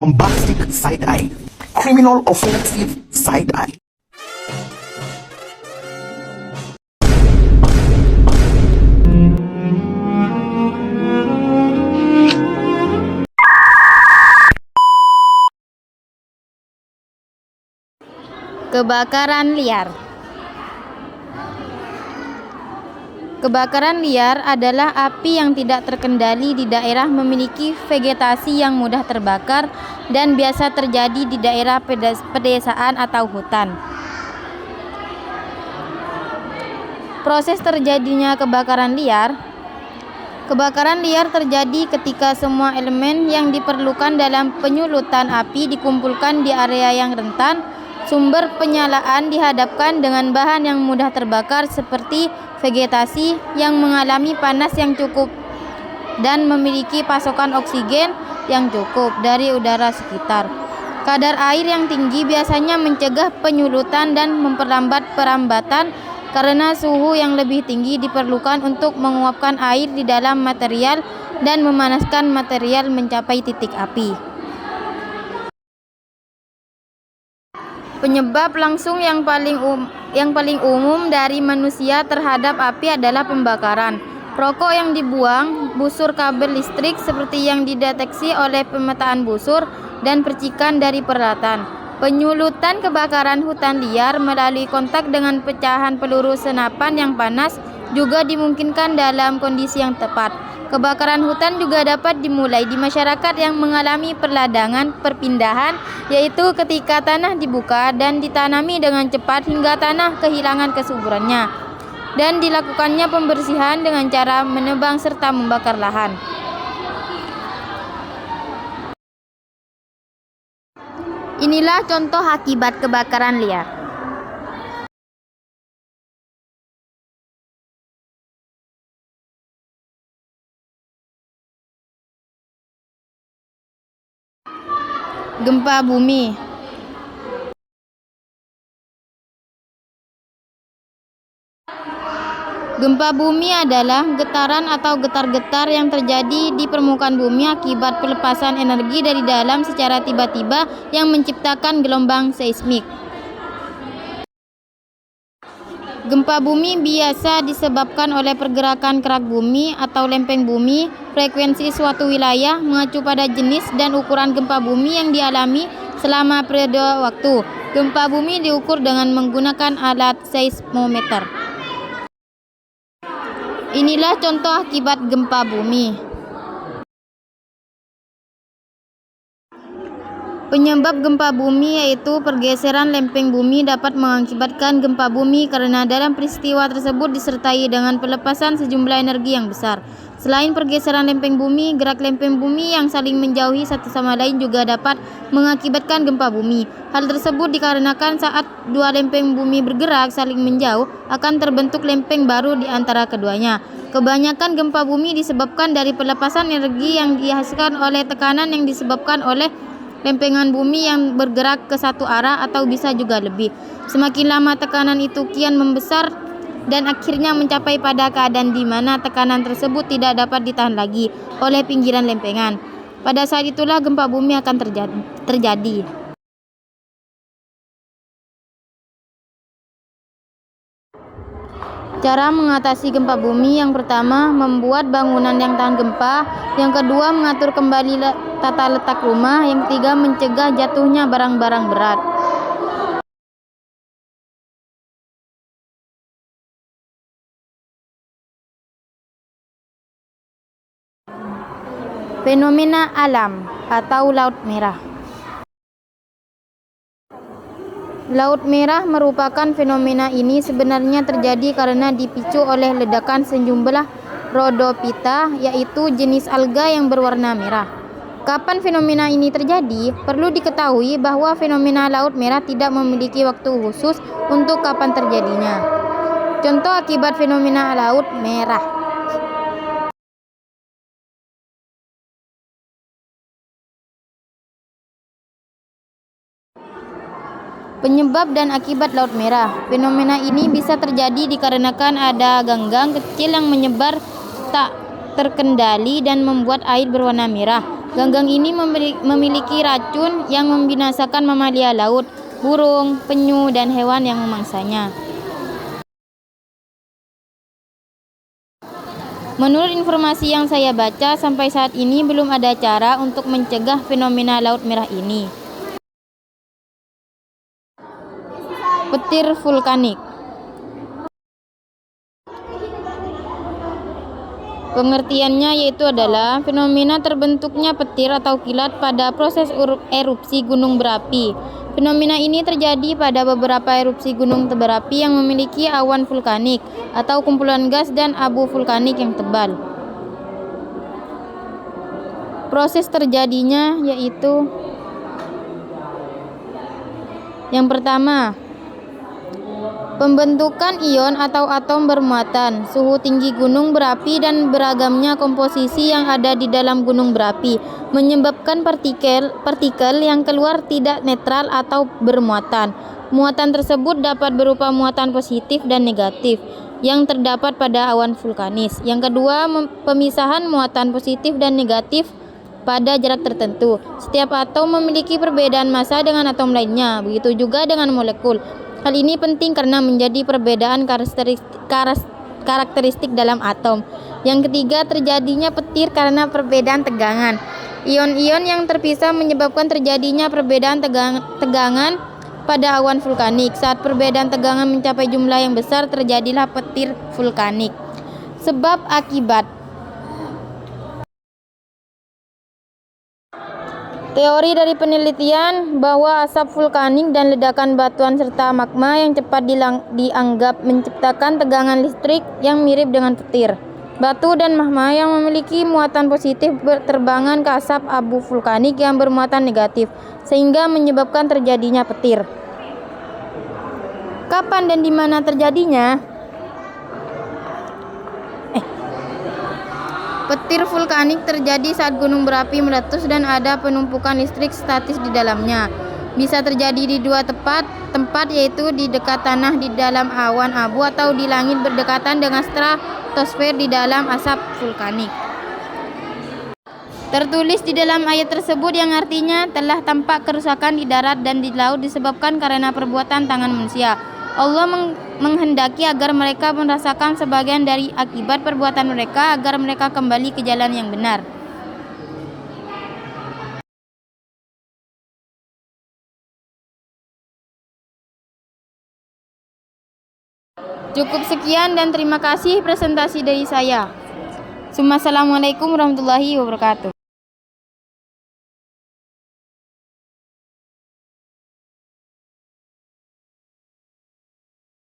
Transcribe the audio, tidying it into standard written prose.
bombastic side-eye, criminal offensive side-eye. Kebakaran liar. Kebakaran liar adalah api yang tidak terkendali di daerah memiliki vegetasi yang mudah terbakar dan biasa terjadi di daerah pedesaan atau hutan. Proses terjadinya kebakaran liar. Kebakaran liar terjadi ketika semua elemen yang diperlukan dalam penyulutan api dikumpulkan di area yang rentan. Sumber penyalaan dihadapkan dengan bahan yang mudah terbakar seperti vegetasi yang mengalami panas yang cukup dan memiliki pasokan oksigen yang cukup dari udara sekitar. Kadar air yang tinggi biasanya mencegah penyulutan dan memperlambat perambatan karena suhu yang lebih tinggi diperlukan untuk menguapkan air di dalam material dan memanaskan material mencapai titik api. Penyebab langsung yang paling umum dari manusia terhadap api adalah pembakaran. Rokok yang dibuang, busur kabel listrik seperti yang dideteksi oleh pemetaan busur, dan percikan dari peralatan. Penyulutan kebakaran hutan liar melalui kontak dengan pecahan peluru senapan yang panas juga dimungkinkan dalam kondisi yang tepat. Kebakaran hutan juga dapat dimulai di masyarakat yang mengalami perpindahan, yaitu ketika tanah dibuka dan ditanami dengan cepat hingga tanah kehilangan kesuburannya, dan dilakukannya pembersihan dengan cara menebang serta membakar lahan. Inilah contoh akibat kebakaran liar. Gempa bumi. Gempa bumi adalah getaran atau getar-getar yang terjadi di permukaan bumi akibat pelepasan energi dari dalam secara tiba-tiba yang menciptakan gelombang seismik. Gempa bumi biasa disebabkan oleh pergerakan kerak bumi atau lempeng bumi. Frekuensi suatu wilayah mengacu pada jenis dan ukuran gempa bumi yang dialami selama periode waktu. Gempa bumi diukur dengan menggunakan alat seismometer. Inilah contoh akibat gempa bumi. Penyebab gempa bumi yaitu pergeseran lempeng bumi dapat mengakibatkan gempa bumi karena dalam peristiwa tersebut disertai dengan pelepasan sejumlah energi yang besar. Selain pergeseran lempeng bumi, gerak lempeng bumi yang saling menjauhi satu sama lain juga dapat mengakibatkan gempa bumi. Hal tersebut dikarenakan saat dua lempeng bumi bergerak saling menjauh, akan terbentuk lempeng baru di antara keduanya. Kebanyakan gempa bumi disebabkan dari pelepasan energi yang dihasilkan oleh tekanan yang disebabkan oleh lempengan bumi yang bergerak ke satu arah atau bisa juga lebih. Semakin lama tekanan itu kian membesar dan akhirnya mencapai pada keadaan di mana tekanan tersebut tidak dapat ditahan lagi oleh pinggiran lempengan. Pada saat itulah gempa bumi akan terjadi. Cara mengatasi gempa bumi: yang pertama, membuat bangunan yang tahan gempa. Yang kedua, mengatur kembali tata letak rumah. Yang ketiga, mencegah jatuhnya barang-barang berat. Fenomena alam atau laut merah. Laut merah merupakan fenomena ini sebenarnya terjadi karena dipicu oleh ledakan sejumlah rhodophyta, yaitu jenis alga yang berwarna merah. Kapan fenomena ini terjadi? Perlu diketahui bahwa fenomena laut merah tidak memiliki waktu khusus untuk kapan terjadinya. Contoh akibat fenomena laut merah. Penyebab dan akibat laut merah. Fenomena ini bisa terjadi dikarenakan ada ganggang kecil yang menyebar tak terkendali dan membuat air berwarna merah. Ganggang ini memiliki racun yang membinasakan mamalia laut, burung, penyu, dan hewan yang memangsanya. Menurut informasi yang saya baca, sampai saat ini belum ada cara untuk mencegah fenomena laut merah ini. Petir vulkanik. Pengertiannya yaitu adalah fenomena terbentuknya petir atau kilat pada proses erupsi gunung berapi. Fenomena ini terjadi pada beberapa erupsi gunung berapi yang memiliki awan vulkanik atau kumpulan gas dan abu vulkanik yang tebal. Proses terjadinya yaitu yang pertama, pembentukan ion atau atom bermuatan, suhu tinggi gunung berapi dan beragamnya komposisi yang ada di dalam gunung berapi menyebabkan partikel yang keluar tidak netral atau bermuatan. Muatan tersebut dapat berupa muatan positif dan negatif yang terdapat pada awan vulkanis. Yang kedua, pemisahan muatan positif dan negatif pada jarak tertentu. Setiap atom memiliki perbedaan massa dengan atom lainnya, begitu juga dengan molekul. Hal ini penting karena menjadi perbedaan karakteristik dalam atom. Yang ketiga, terjadinya petir karena perbedaan tegangan. Ion-ion yang terpisah menyebabkan terjadinya perbedaan tegangan pada awan vulkanik. Saat perbedaan tegangan mencapai jumlah yang besar, terjadilah petir vulkanik. Sebab akibat. Teori dari penelitian bahwa asap vulkanik dan ledakan batuan serta magma yang cepat dianggap menciptakan tegangan listrik yang mirip dengan petir. Batu dan magma yang memiliki muatan positif berterbangan ke asap abu vulkanik yang bermuatan negatif, sehingga menyebabkan terjadinya petir. Kapan dan di mana terjadinya? Petir vulkanik terjadi saat gunung berapi meletus dan ada penumpukan listrik statis di dalamnya. Bisa terjadi di dua tempat yaitu di dekat tanah di dalam awan abu atau di langit berdekatan dengan stratosfer di dalam asap vulkanik. Tertulis di dalam ayat tersebut yang artinya telah tampak kerusakan di darat dan di laut disebabkan karena perbuatan tangan manusia. Allah menghendaki agar mereka merasakan sebagian dari akibat perbuatan mereka agar mereka kembali ke jalan yang benar. Cukup sekian dan terima kasih presentasi dari saya. Assalamualaikum warahmatullahi wabarakatuh.